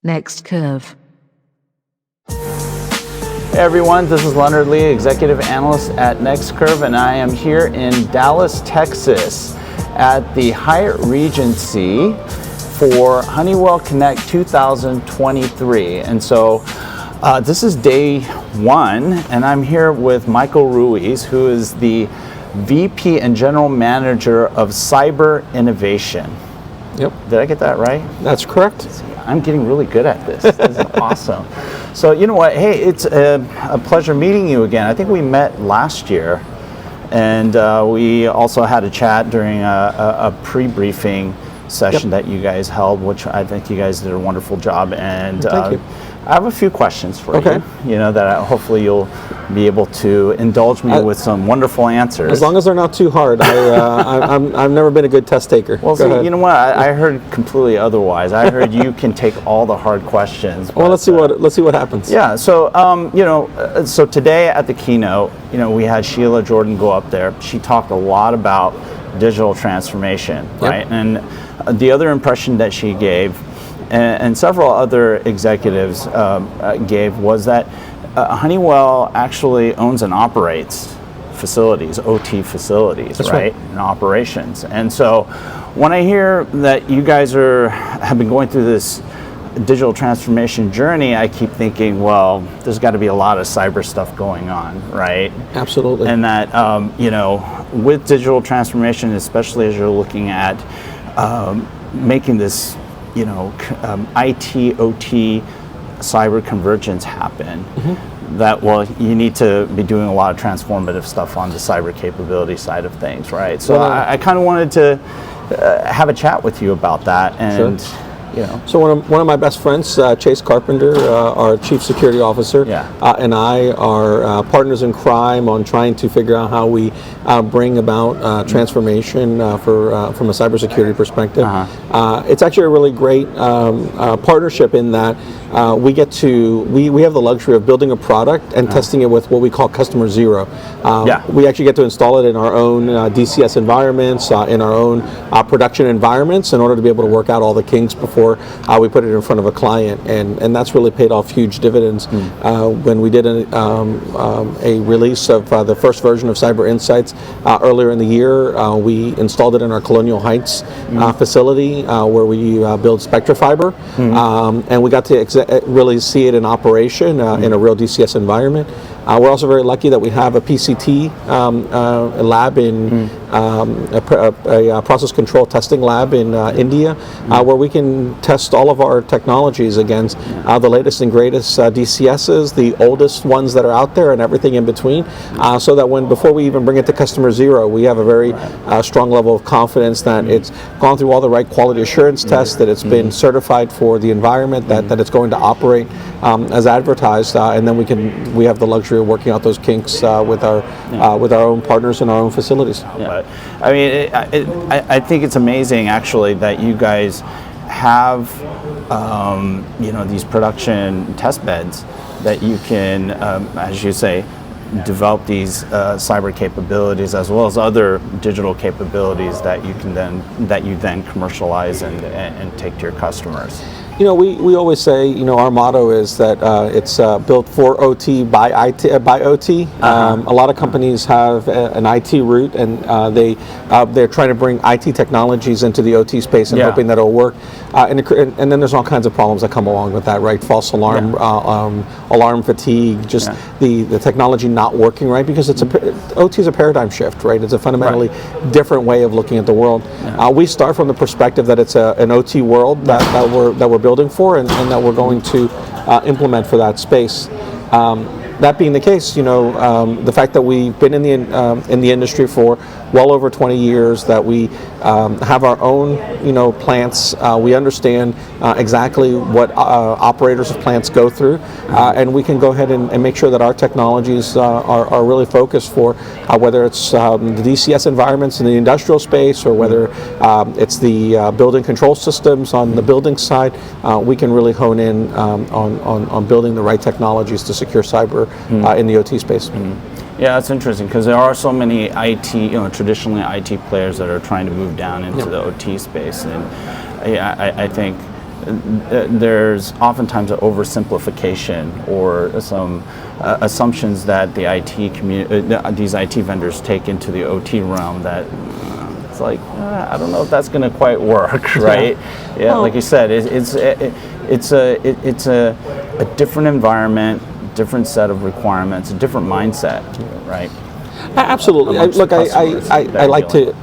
Next Curve. Hey everyone, this is Leonard Lee, Executive Analyst at NextCurve, and I am here in Dallas, Texas at the Hyatt Regency for Honeywell Connect 2023. And so this is day one, and I'm here with Michael Ruiz, who is the VP and General Manager of Cyber Innovation. Yep. Did I get that right? That's correct. I'm getting really good at this. This is awesome. So you know what? Hey, it's a pleasure meeting you again. I think we met last year, and we also had a chat during a pre-briefing session that you guys held, which I think you guys did a wonderful job. And Thank you. I have a few questions for you. You know that hopefully you'll be able to indulge me with some wonderful answers. As long as they're not too hard. I've never been a good test taker. Well, see, you know what? I heard completely otherwise. I heard you can take all the hard questions. Well, let's see what happens. Yeah. So so today at the keynote, we had Sheila Jordan go up there. She talked a lot about digital transformation, right? And the other impression that she gave, and several other executives gave, was that Honeywell actually owns and operates facilities, OT facilities, right? And operations. And so when I hear that you guys have been going through this digital transformation journey, I keep thinking, well, there's got to be a lot of cyber stuff going on, right? Absolutely. And that, with digital transformation, especially as you're looking at making this IT, OT, cyber convergence happen, that, well, you need to be doing a lot of transformative stuff on the cyber capability side of things, right? So I kind of wanted to have a chat with you about that. And so one of my best friends, Chase Carpenter, our Chief Security Officer, and I are partners in crime on trying to figure out how we bring about transformation from a cybersecurity perspective. It's actually a really great partnership in that we have the luxury of building a product and testing it with what we call customer zero. We actually get to install it in our own DCS environments, in our own production environments, in order to be able to work out all the kinks before we put it in front of a client, and that's really paid off huge dividends. When we did a release of the first version of Cyber Insights earlier in the year, we installed it in our Colonial Heights facility where we build Spectra Fiber, and we got to really see it in operation in a real DCS environment. We're also very lucky that we have a PCT lab in a process control testing lab in India, where we can test all of our technologies against the latest and greatest DCSs, the oldest ones that are out there, and everything in between, so that before we even bring it to customer zero, we have a very strong level of confidence that it's gone through all the right quality assurance tests, that it's been certified for the environment, that it's going to operate as advertised, and then we have the luxury of working out those kinks with our own partners in our own facilities. But I mean, I think it's amazing actually that you guys have these production test beds that you can, as you say, develop these cyber capabilities as well as other digital capabilities that you then commercialize and take to your customers. We always say, our motto is that it's built for OT by OT. A lot of companies have an IT route, and they're trying to bring IT technologies into the OT space and hoping that it'll work. And then there's all kinds of problems that come along with that, right? False alarm, alarm fatigue, just the technology not working right, because OT is a paradigm shift, right? It's a fundamentally different way of looking at the world. We start from the perspective that it's an OT world that we're building for, and that we're going to implement for that space. That being the case, the fact that we've been in the industry for well over 20 years, that we have our own, plants. We understand exactly what operators of plants go through, and we can go ahead and make sure that our technologies are really focused for whether it's the DCS environments in the industrial space, or whether it's the building control systems on the building side. We can really hone in on building the right technologies to secure cyber in the OT space. Yeah, that's interesting, because there are so many IT, traditionally IT players that are trying to move down into the OT space, and I think there's oftentimes an oversimplification or some assumptions that the these IT vendors take into the OT realm that it's like, I don't know if that's going to quite work, right? Yeah, well, like you said, it's a different environment, different set of requirements, a different mindset, right? Absolutely. I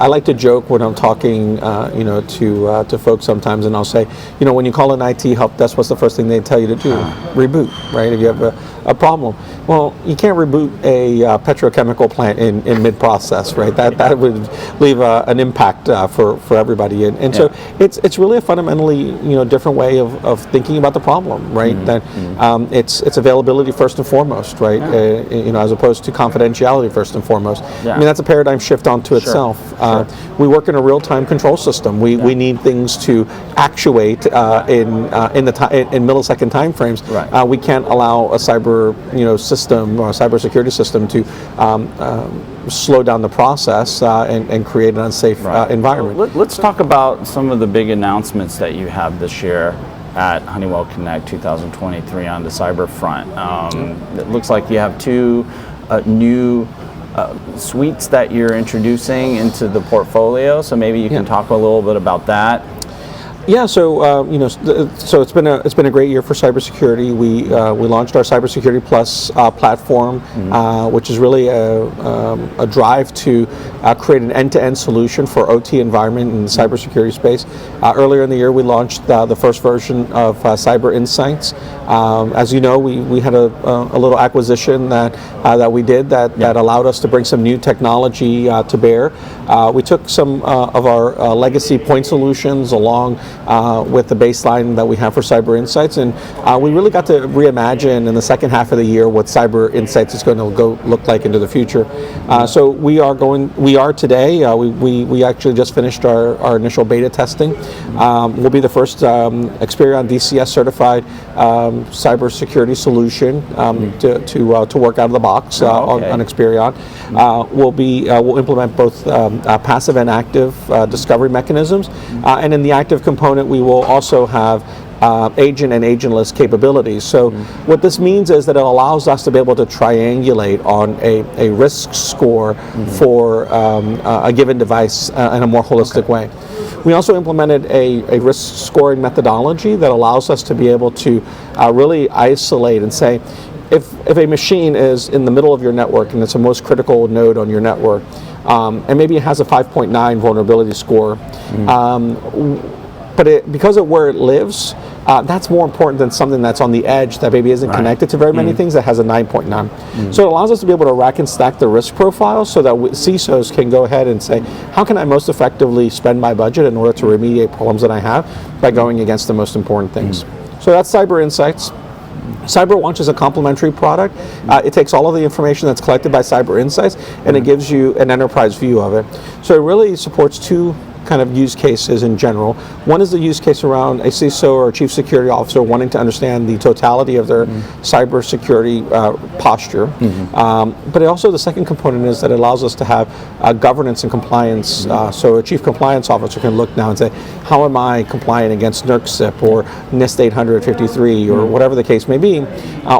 like to joke when I'm talking, to folks sometimes, and I'll say, when you call an IT help desk, what's the first thing they tell you to do? Reboot, right? If you have a problem, well, you can't reboot a petrochemical plant in mid-process, right? That would leave an impact for everybody, and so it's really a fundamentally different way of thinking about the problem, right? That it's availability first and foremost, right? As opposed to confidentiality first and foremost. I mean, that's a paradigm shift onto itself. We work in a real-time control system. We need things to actuate in millisecond time frames. Right. We can't allow a cyber system or a cybersecurity system to slow down the process and create an unsafe environment. Well, let's talk about some of the big announcements that you have this year at Honeywell Connect 2023 on the cyber front. It looks like you have two new suites that you're introducing into the portfolio, so maybe you can talk a little bit about that. Yeah, so so it's been a great year for cybersecurity. We launched our Cybersecurity Plus platform, which is really a drive to create an end-to-end solution for OT environment in the cybersecurity space. Earlier in the year, we launched the first version of Cyber Insights. As you know, we had a little acquisition that we did that allowed us to bring some new technology to bear. We took some of our legacy point solutions along with the baseline that we have for Cyber Insights, and we really got to reimagine in the second half of the year what Cyber Insights is going to look like into the future. So we are today. We actually just finished our initial beta testing. We'll be the first Experion DCS certified cybersecurity solution to work out of the box on Experion. We'll implement both passive and active discovery mechanisms, and in the active component we will also have agent and agentless capabilities. So what this means is that it allows us to be able to triangulate on a risk score for a given device in a more holistic way. We also implemented a risk scoring methodology that allows us to be able to really isolate and say, if a machine is in the middle of your network and it's the most critical node on your network, and maybe it has a 5.9 vulnerability score, but because of where it lives, that's more important than something that's on the edge that maybe isn't connected to very many things that has a 9.9. So it allows us to be able to rack and stack the risk profile so that CISOs can go ahead and say, how can I most effectively spend my budget in order to remediate problems that I have by going against the most important things. So that's Cyber Insights. CyberWatch is a complementary product. It takes all of the information that's collected by Cyber Insights and it gives you an enterprise view of it. So it really supports two kind of use cases in general. One is the use case around a CISO or a chief security officer wanting to understand the totality of their cybersecurity posture. But also the second component is that it allows us to have governance and compliance. So a chief compliance officer can look now and say, how am I compliant against NERC-CIP or NIST 853 or whatever the case may be.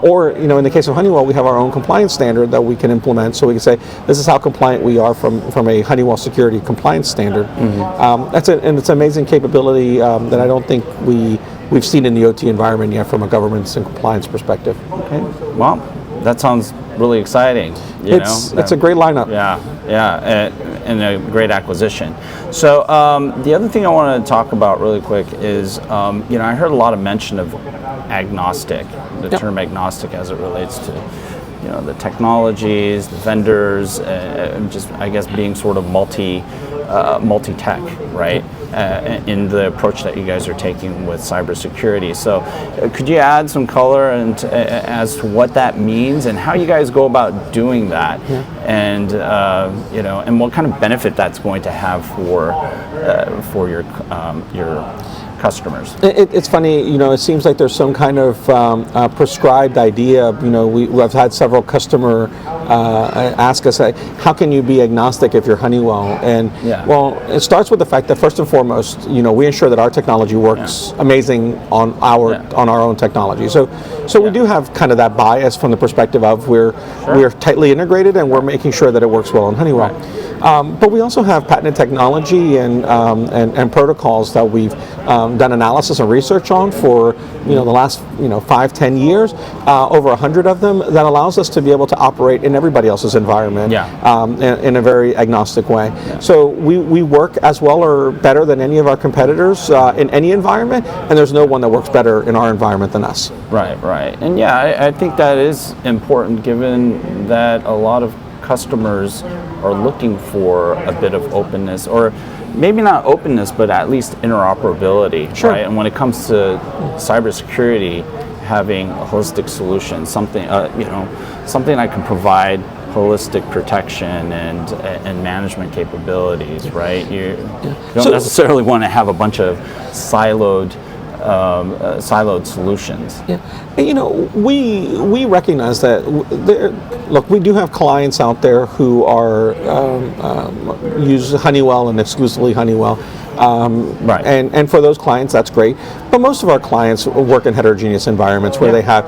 Or in the case of Honeywell, we have our own compliance standard that we can implement. So we can say, this is how compliant we are from a Honeywell security compliance standard. It's an amazing capability that I don't think we've seen in the OT environment yet from a governance and compliance perspective. Okay. Well, that sounds really exciting. It's a great lineup. And a great acquisition. So the other thing I want to talk about really quick is, I heard a lot of mention of agnostic, the term agnostic as it relates to the technologies, the vendors, just I guess being sort of multi-tech, right? In the approach that you guys are taking with cybersecurity. So could you add some color as to what that means and how you guys go about doing that, and and what kind of benefit that's going to have for your customers? It's funny, it seems like there's some kind of prescribed idea. We've had several customer ask us, how can you be agnostic if you're Honeywell? And well, it starts with the fact that first and foremost, we ensure that our technology works amazing on our own technology. So we do have kind of that bias from the perspective of we're tightly integrated and we're making sure that it works well on Honeywell. But we also have patented technology and protocols that we've done analysis and research on for the last 5-10 years, over 100 of them, that allows us to be able to operate in everybody else's environment in a very agnostic way. So we work as well or better than any of our competitors in any environment, and there's no one that works better in our environment than us. Right. And I think that is important, given that a lot of customers are looking for a bit of openness, or maybe not openness, but at least interoperability, right? And when it comes to cybersecurity, having a holistic solution, something I can provide holistic protection and management capabilities, right? You don't necessarily want to have a bunch of siloed solutions. We recognize that. Look, we do have clients out there who are use Honeywell and exclusively Honeywell. And for those clients, that's great. But most of our clients work in heterogeneous environments where they have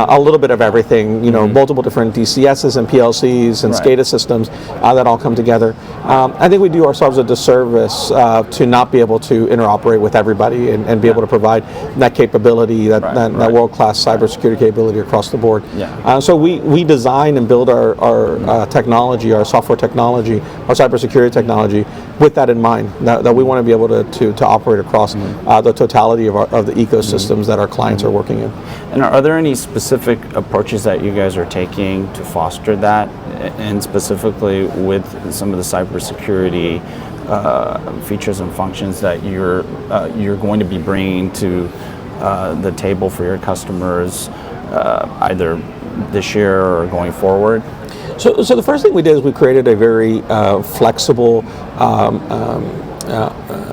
a little bit of everything, multiple different DCSs and PLCs and SCADA systems that all come together. I think we do ourselves a disservice to not be able to interoperate with everybody and be able to provide that capability, that world-class cybersecurity capability across the board. So we design and build our technology, our software technology, our cybersecurity technology with that in mind, that we want to be able to operate across the totality of the ecosystems that our clients are working in. And are there any specific approaches that you guys are taking to foster that, and specifically with some of the cybersecurity features and functions that you're going to be bringing to the table for your customers, either this year or going forward? So the first thing we did is we created a very flexible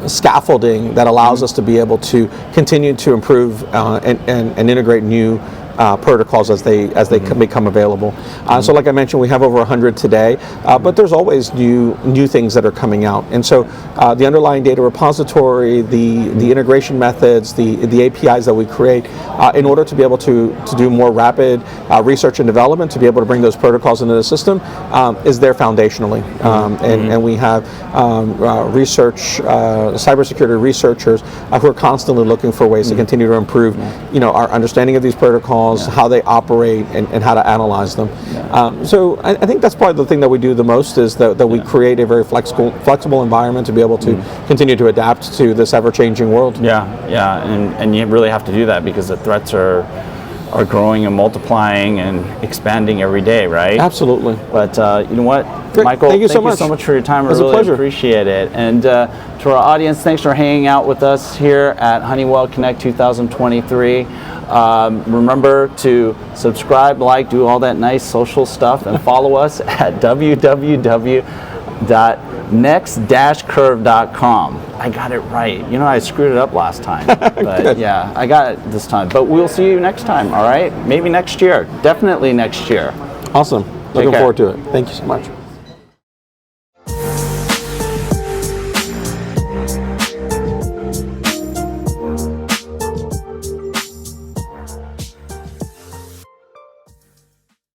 scaffolding that allows us to be able to continue to improve and integrate new protocols as they become available. So like I mentioned, we have over 100 today, but there's always new things that are coming out. And so the underlying data repository, the integration methods, the APIs that we create in order to be able to do more rapid research and development, to be able to bring those protocols into the system, is there foundationally. And we have cybersecurity researchers who are constantly looking for ways to continue to improve our understanding of these protocols, how they operate, and how to analyze them. So I think that's probably the thing that we do the most, is that we create a very flexible environment to be able to continue to adapt to this ever-changing world. And you really have to do that because the threats are growing and multiplying and expanding every day, right? Absolutely. But you know what, Great. Michael, thank you so much for your time. I really appreciate it. And to our audience, thanks for hanging out with us here at Honeywell Connect 2023. Remember to subscribe, like, do all that nice social stuff, and follow us at www.next-curve.com. I got it right. I screwed it up last time, but yeah, I got it this time. But we'll see you next time, all right? Maybe next year. Definitely next year. Awesome. Looking forward to it. Thank you so much.